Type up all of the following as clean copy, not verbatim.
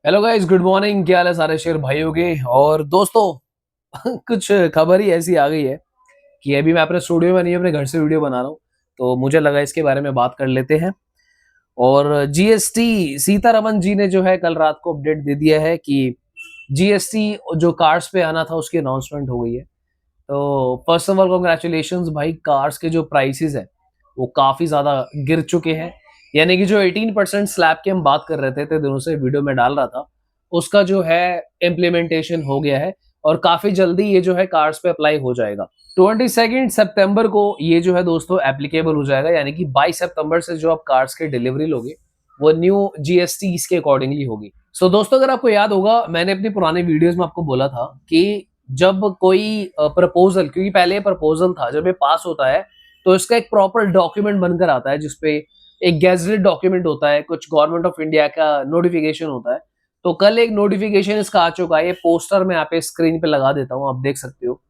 Hello guys, good morning. क्या हाल है सारे शेर भाइयों के और दोस्तों। कुछ खबर ही ऐसी आ गई है कि अभी मैं अपने स्टूडियो में नहीं, अपने घर से वीडियो बना रहा हूँ। तो मुझे लगा इसके बारे में बात कर लेते हैं। और जीएसटी सीतारमन जी ने जो है कल रात को अपडेट दे दिया है कि जीएसटी जो कार्स पे आना था उसकी अनाउंसमेंट हो गई है। तो फर्स्ट ऑफ ऑल कॉन्ग्रेचुलेशंस भाई, कार्स के जो प्राइसेस है वो काफी ज्यादा गिर चुके हैं। यानी कि जो 18% स्लैब की हम बात कर रहे थे दिनों से वीडियो में डाल रहा था, उसका जो है इम्प्लीमेंटेशन हो गया है और काफी जल्दी ये जो है कार्स पे अप्लाई हो जाएगा। 22 सितंबर को ये जो है दोस्तों एप्लीकेबल हो जाएगा। यानी कि 22 सितंबर से जो आप कार्स की डिलीवरी लोगे वो न्यू जीएसटी के अकॉर्डिंगली होगी। सो दोस्तों, अगर आपको याद होगा, मैंने अपनी पुराने वीडियोस में आपको बोला था कि जब कोई प्रपोजल, क्योंकि पहले प्रपोजल था, जब ये पास होता है तो इसका एक प्रॉपर डॉक्यूमेंट बनकर आता है जिसपे एक गैजेटेड डॉक्यूमेंट होता है, कुछ गवर्नमेंट ऑफ इंडिया का नोटिफिकेशन होता है। तो कल एक नोटिफिकेशन इसका आ चुका है। ये पोस्टर मैं यहाँ पे स्क्रीन पे लगा देता हूँ, आप देख सकते हो।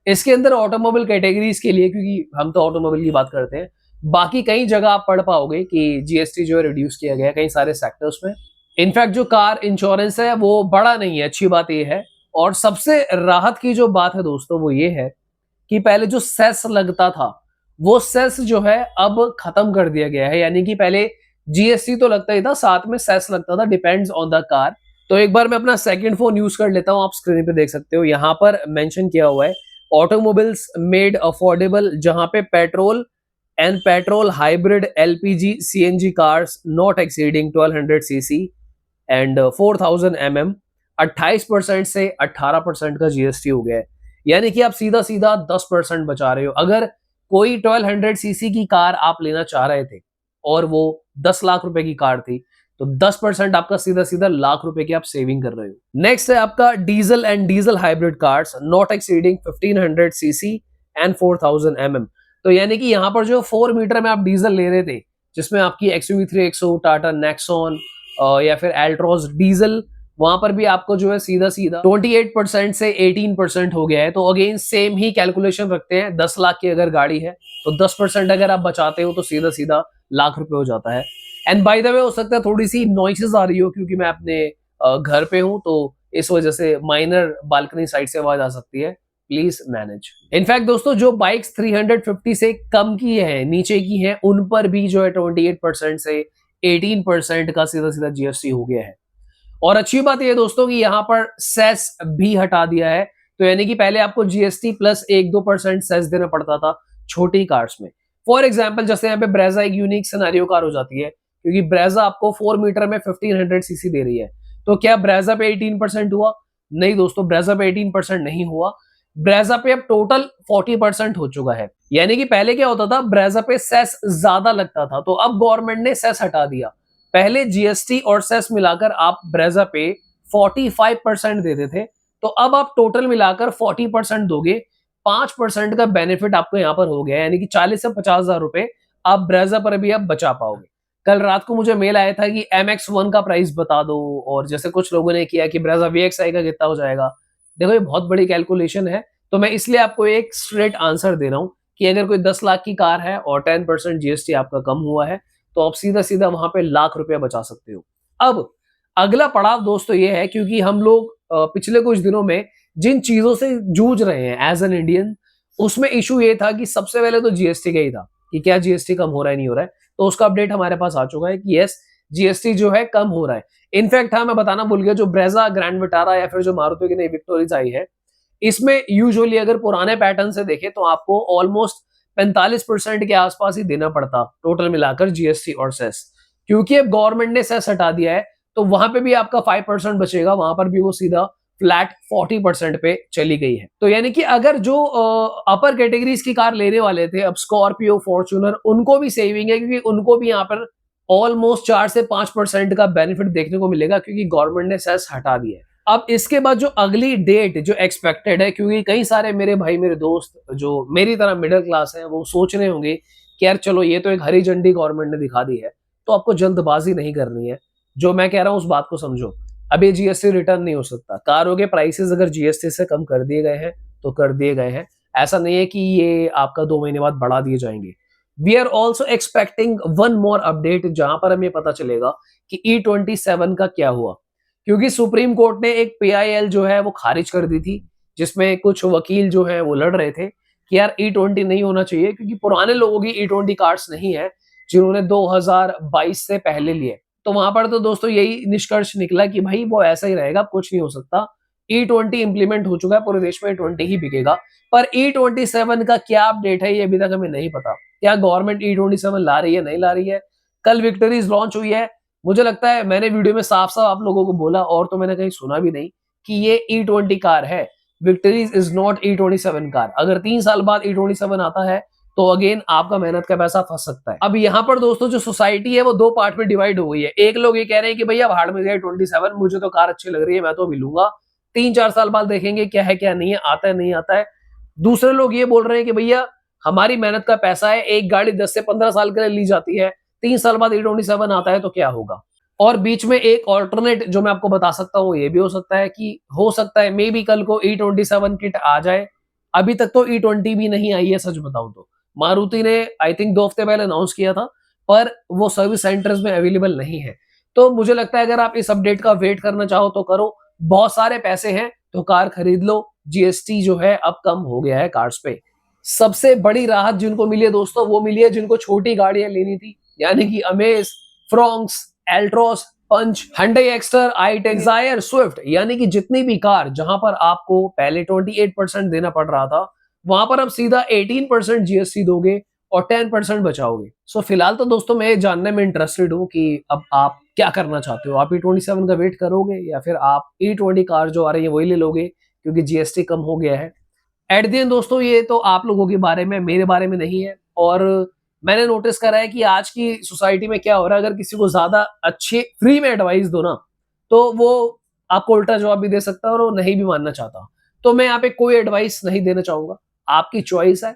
इसके अंदर ऑटोमोबाइल कैटेगरीज के लिए, क्योंकि हम तो ऑटोमोबाइल की बात करते हैं, बाकी कई जगह आप पढ़ पाओगे कि जीएसटी जो है रिड्यूस किया गया है कई सारे सेक्टर्स में। इनफैक्ट जो कार इंश्योरेंस है वो बड़ा नहीं है, अच्छी बात ये है। और सबसे राहत की जो बात है दोस्तों वो ये है कि पहले जो सेस लगता था वो सेस जो है अब खत्म कर दिया गया है। यानी कि पहले जीएसटी तो लगता ही था, साथ में सेस लगता था, डिपेंड्स ऑन द कार। तो एक बार मैं अपना सेकंड फोन यूज कर लेता हूं, आप स्क्रीन पे देख सकते हो, यहां पर मेंशन किया हुआ है ऑटोमोबाइल्स मेड अफोर्डेबल, जहां पे petrol and petrol hybrid LPG CNG cars not exceeding 1200 CC and 4000 mm 28% से 18% का जीएसटी हो गया है। यानी कि आप सीधा सीधा 10% बचा रहे हो। अगर कोई 1200 सीसी की कार आप लेना चाह रहे थे और वो 10 लाख रुपए की कार थी, तो 10% आपका सीधा सीधा लाख रुपए की आप सेविंग कर रहे हो। नेक्स्ट है आपका diesel and diesel hybrid cars not exceeding 1500 CC and 4000 mm। तो यानी कि यहां पर जो 4 मीटर में आप डीजल ले रहे थे, जिसमें आपकी एक्सयूवी 3XO, टाटा नेक्सॉन या फिर एल्ट्रॉज डीजल, वहां पर भी आपको जो है सीधा सीधा 28% से 18% हो गया है। तो अगेन सेम ही कैलकुलेशन रखते हैं, 10 लाख की अगर गाड़ी है तो 10% अगर आप बचाते हो तो सीधा सीधा लाख रुपए हो जाता है। एंड बाय द वे, हो सकता है थोड़ी सी नॉइसेस आ रही हो क्योंकि मैं अपने घर पे हूं, तो इस वजह से माइनर बालकनी साइड से आवाज आ सकती है, प्लीज मैनेज। इनफैक्ट दोस्तों, जो बाइक्स 350 से कम की है, नीचे की है, उन पर भी जो है 28% से 18% का सीधा सीधा जीएसटी हो गया है। और अच्छी बात यह दोस्तों कि यहां पर सेस भी हटा दिया है। तो यानी कि पहले आपको जीएसटी प्लस 1-2% सेस देना पड़ता था छोटी कार्स में। फॉर एग्जाम्पल, जैसे यहाँ पे ब्रेजा एक यूनिक सिनेरियो कार हो जाती है, क्योंकि ब्रेजा आपको 4 मीटर में 1500 सीसी दे रही है। तो क्या ब्रेजा पे 18% हुआ? नहीं दोस्तों, ब्रेजा पे 18% नहीं हुआ। ब्रेजा पे अब टोटल 40% हो चुका है। यानी कि पहले क्या होता था, ब्रेजा पे सेस ज्यादा लगता था, तो अब गवर्नमेंट ने सेस हटा दिया। पहले जीएसटी और सेस मिलाकर आप ब्रेजा पे 45% देते थे, तो अब आप टोटल मिलाकर 40% दोगे। 5% का बेनिफिट आपको यहां पर हो गया, यानी कि 40 से 50,000 रुपए आप ब्रेजा पर भी आप बचा पाओगे। कल रात को मुझे मेल आया था कि MX1 का प्राइस बता दो, और जैसे कुछ लोगों ने किया कि ब्रेजा VXI का कितना हो जाएगा। देखो, ये बहुत बड़ी कैलकुलेशन है, तो मैं इसलिए आपको एक स्ट्रेट आंसर दे रहा हूं कि अगर कोई 10 लाख की कार है और 10% जीएसटी आपका कम हुआ है, तो आप सीधा सीधा वहां पे लाख रुपया बचा सकते हो। अब अगला पड़ाव दोस्तों ये है, क्योंकि हम लोग पिछले कुछ दिनों में जिन चीजों से जूझ रहे हैं एज एन इंडियन, उसमें इशू ये था कि सबसे पहले तो जीएसटी का ही था कि क्या जीएसटी कम हो रहा है, नहीं हो रहा है। तो उसका अपडेट हमारे पास आ चुका है कि यस, जीएसटी जो है कम हो रहा है। इनफैक्ट हाँ, मैं बताना भूल गया, जो ब्रेजा ग्रैंड विटारा या फिर जो मारुति की नई विक्टोरीज आई है, इसमें यूजुअली अगर पुराने पैटर्न से देखें तो आपको ऑलमोस्ट 45% के आसपास ही देना पड़ता टोटल मिलाकर जीएसटी और सेस। क्योंकि अब गवर्नमेंट ने सेस हटा दिया है, तो वहां पे भी आपका 5% बचेगा, वहां पर भी वो सीधा फ्लैट 40% पे चली गई है। तो यानी कि अगर जो अपर कैटेगरीज की कार लेने वाले थे, अब स्कॉर्पियो, फॉर्च्यूनर, उनको भी सेविंग है, क्योंकि उनको भी यहाँ पर ऑलमोस्ट 4 से 5% का बेनिफिट देखने को मिलेगा, क्योंकि गवर्नमेंट ने सेस हटा दिया है। अब इसके बाद जो अगली डेट जो एक्सपेक्टेड है, क्योंकि कई सारे मेरे भाई, मेरे दोस्त जो मेरी तरह मिडिल क्लास हैं, वो सोच रहे होंगे कि यार चलो, ये तो एक हरी झंडी गवर्नमेंट ने दिखा दी है, तो आपको जल्दबाजी नहीं करनी है। जो मैं कह रहा हूं उस बात को समझो। अब ये जीएसटी रिटर्न नहीं हो सकता। कारों के प्राइसेस अगर जीएसटी से कम कर दिए गए हैं तो कर दिए गए हैं। ऐसा नहीं है कि ये आपका 2 महीने बाद बढ़ा दिए जाएंगे। We are also expecting one more update, जहां पर हमें पता चलेगा कि E27 का क्या हुआ। क्योंकि सुप्रीम कोर्ट ने एक PIL जो है वो खारिज कर दी थी, जिसमें कुछ वकील जो है वो लड़ रहे थे कि यार E20 नहीं होना चाहिए, क्योंकि पुराने लोगों की E20 कार्ड्स नहीं है जिन्होंने 2022 से पहले लिए। तो वहां पर तो दोस्तों यही निष्कर्ष निकला कि भाई वो ऐसा ही रहेगा, कुछ नहीं हो सकता। E20 इंप्लीमेंट हो चुका है, पूरे देश में E20 ही बिकेगा। पर E27 का क्या अपडेट है ये अभी तक हमें नहीं पता। क्या गवर्नमेंट E27 ला रही है, नहीं ला रही है? कल विक्टरीज लॉन्च हुई है। मुझे लगता है मैंने वीडियो में साफ-साफ आप लोगों को बोला, और तो मैंने कहीं सुना भी नहीं कि ये E20 कार है। Victories is not E27 car. अगर 3 साल बाद E27 आता है तो अगेन आपका मेहनत का पैसा फंस सकता है। अब यहाँ पर दोस्तों जो सोसाइटी है वो 2 पार्ट में डिवाइड हो गई है। एक लोग ये कह रहे हैं कि भैया भाड़ में जाए 27, मुझे तो कार अच्छी लग रही है, मैं तो अभी लूंगा। 3-4 साल बाद देखेंगे क्या है क्या नहीं है, आता है नहीं आता है। दूसरे लोग ये बोल रहे हैं कि भैया हमारी मेहनत का पैसा है, एक गाड़ी 10 से 15 साल के लिए ली जाती है, 3 साल बाद E27 आता है तो क्या होगा? और बीच में एक ऑल्टरनेट जो मैं आपको बता सकता हूँ, ये भी हो सकता है कि हो सकता है मे बी कल को E27 किट आ जाए। अभी तक तो E20 भी नहीं आई है, सच बताऊं तो। मारुति ने आई थिंक 2 हफ्ते पहले अनाउंस किया था, पर वो सर्विस सेंटर्स में अवेलेबल नहीं है। तो मुझे लगता है अगर आप इस अपडेट का वेट करना चाहो तो करो। बहुत सारे पैसे हैं तो कार खरीद लो। GST जो है अब कम हो गया है कार्स पे। सबसे बड़ी राहत जिनको मिली है दोस्तों, वो मिली है जिनको छोटी गाड़ियां लेनी थी, यानी कि Amaze, Fronx, Altroz, Punch, Hyundai Exter, i10, Dzire, Swift, यानी कि जितनी भी कार जहां पर आपको पहले 28% देना पड़ रहा था, वहां पर अब सीधा 18% GST दोगे और 10% बचाओगे। सो फिलहाल तो दोस्तों मैं ये जानने में इंटरेस्टेड हूँ कि अब आप क्या करना चाहते हो। आप E27 का वेट करोगे या फिर आप E20 कार जो आ रही है वही ले लोगे क्योंकि GST कम हो गया है। एट द एंड दोस्तों ये तो आप लोगों के बारे में, मेरे बारे में नहीं है। और मैंने नोटिस करा है कि आज की सोसाइटी में क्या हो रहा है, अगर किसी को ज्यादा अच्छे फ्री में एडवाइस दो ना, तो वो आपको उल्टा जवाब भी दे सकता है और वो नहीं भी मानना चाहता। तो मैं यहाँ पे कोई एडवाइस नहीं देना चाहूंगा, आपकी चॉइस है,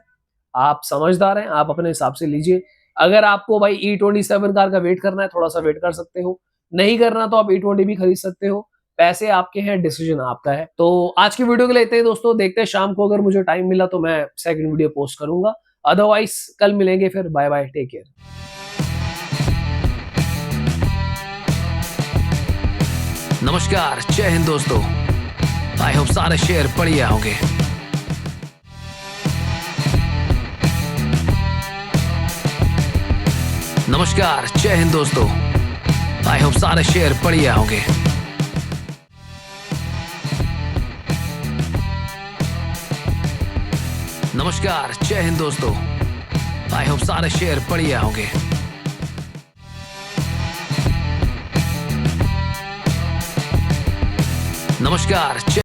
आप समझदार हैं, आप अपने हिसाब से लीजिए। अगर आपको भाई E27 कार का वेट करना है, थोड़ा सा वेट कर सकते हो। नहीं करना तो आप E20 भी खरीद सकते हो। पैसे आपके हैं, डिसीजन आपका है। तो आज की वीडियो के लिए इतना ही दोस्तों। देखते हैं शाम को, अगर मुझे टाइम मिला तो मैं सेकंड वीडियो पोस्ट करूंगा। अदरवाइज कल मिलेंगे फिर। Bye bye, take care. नमस्कार, जय हिंद दोस्तों। आई होप सारे शेयर बढ़िया होंगे। नमस्कार, जय हिंद दोस्तों। आई होप सारे शेयर बढ़िया होंगे। नमस्कार, जय हिंद दोस्तों। आई होप सारे शेयर बढ़िया होंगे। नमस्कार।